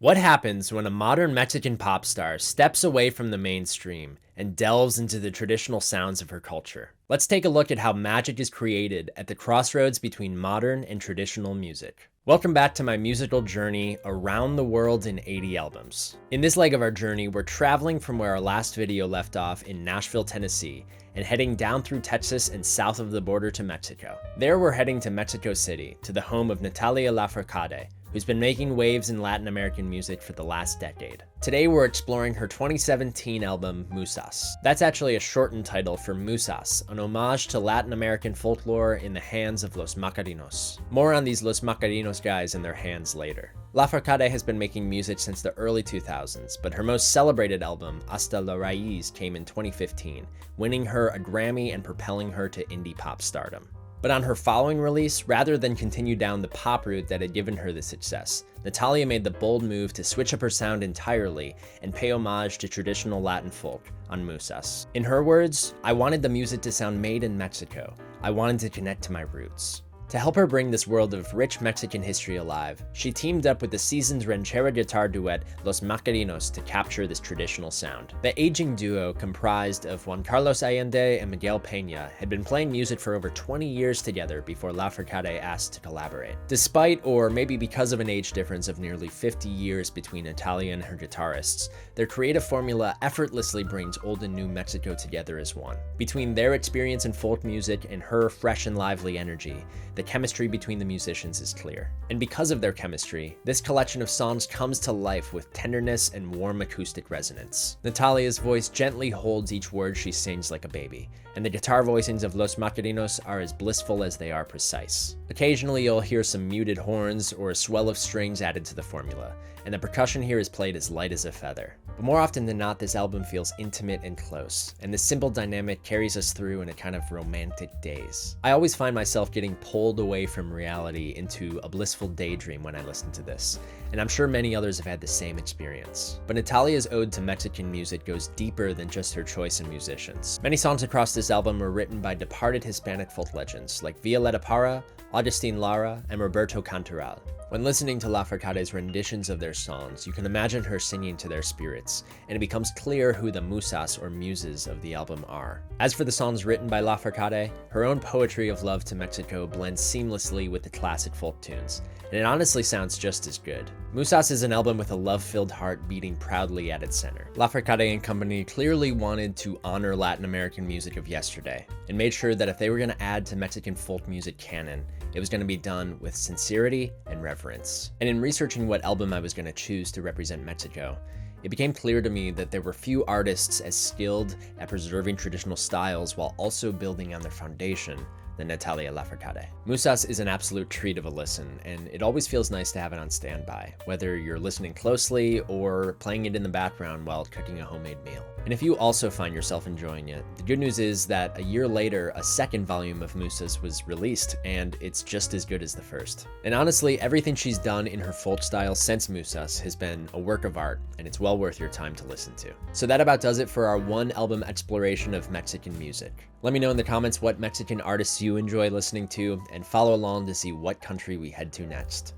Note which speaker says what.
Speaker 1: What happens when a modern Mexican pop star steps away from the mainstream and delves into the traditional sounds of her culture? Let's take a look at how magic is created at the crossroads between modern and traditional music. Welcome back to my musical journey around the world in 80 albums. In this leg of our journey, we're traveling from where our last video left off in Nashville, Tennessee, and heading down through Texas and south of the border to Mexico. There we're heading to Mexico City, to the home of Natalia Lafourcade, who's been making waves in Latin American music for the last decade. Today we're exploring her 2017 album, Musas. That's actually a shortened title for Musas, an homage to Latin American folklore in the hands of Los Macarinos. More on these Los Macarinos guys and their hands later. Lafourcade has been making music since the early 2000s, but her most celebrated album, Hasta la Raíz, came in 2015, winning her a Grammy and propelling her to indie pop stardom. But on her following release, rather than continue down the pop route that had given her the success, Natalia made the bold move to switch up her sound entirely and pay homage to traditional Latin folk on Musas. In her words, "I wanted the music to sound made in Mexico. I wanted to connect to my roots." To help her bring this world of rich Mexican history alive, she teamed up with the seasoned ranchera guitar duet Los Macarinos to capture this traditional sound. The aging duo, comprised of Juan Carlos Allende and Miguel Peña, had been playing music for over 20 years together before Lafourcade asked to collaborate. Despite, or maybe because of an age difference of nearly 50 years between Natalia and her guitarists, their creative formula effortlessly brings old and new Mexico together as one. Between their experience in folk music and her fresh and lively energy, the chemistry between the musicians is clear. And because of their chemistry, this collection of songs comes to life with tenderness and warm acoustic resonance. Natalia's voice gently holds each word she sings like a baby, and the guitar voicings of Los Macarinos are as blissful as they are precise. Occasionally you'll hear some muted horns or a swell of strings added to the formula, and the percussion here is played as light as a feather. But more often than not, this album feels intimate and close, and this simple dynamic carries us through in a kind of romantic daze. I always find myself getting pulled away from reality into a blissful daydream when I listen to this, and I'm sure many others have had the same experience. But Natalia's ode to Mexican music goes deeper than just her choice in musicians. Many songs across this album were written by departed Hispanic folk legends like Violeta Parra, Agustin Lara, and Roberto Cantoral. When listening to Lafourcade's renditions of their songs, you can imagine her singing to their spirits, and it becomes clear who the musas or muses of the album are. As for the songs written by Lafourcade, her own poetry of love to Mexico blends seamlessly with the classic folk tunes, and it honestly sounds just as good. Musas is an album with a love-filled heart beating proudly at its center. Lafourcade and company clearly wanted to honor Latin American music of yesterday, and made sure that if they were going to add to Mexican folk music canon, it was going to be done with sincerity and reverence. And in researching what album I was going to choose to represent Mexico, it became clear to me that there were few artists as skilled at preserving traditional styles while also building on their foundation than Natalia Lafourcade. Musas is an absolute treat of a listen, and it always feels nice to have it on standby, whether you're listening closely or playing it in the background while cooking a homemade meal. And if you also find yourself enjoying it, the good news is that a year later, a second volume of Musas was released, and it's just as good as the first. And honestly, everything she's done in her folk style since Musas has been a work of art, and it's well worth your time to listen to. So that about does it for our one album exploration of Mexican music. Let me know in the comments what Mexican artists you enjoy listening to, and follow along to see what country we head to next.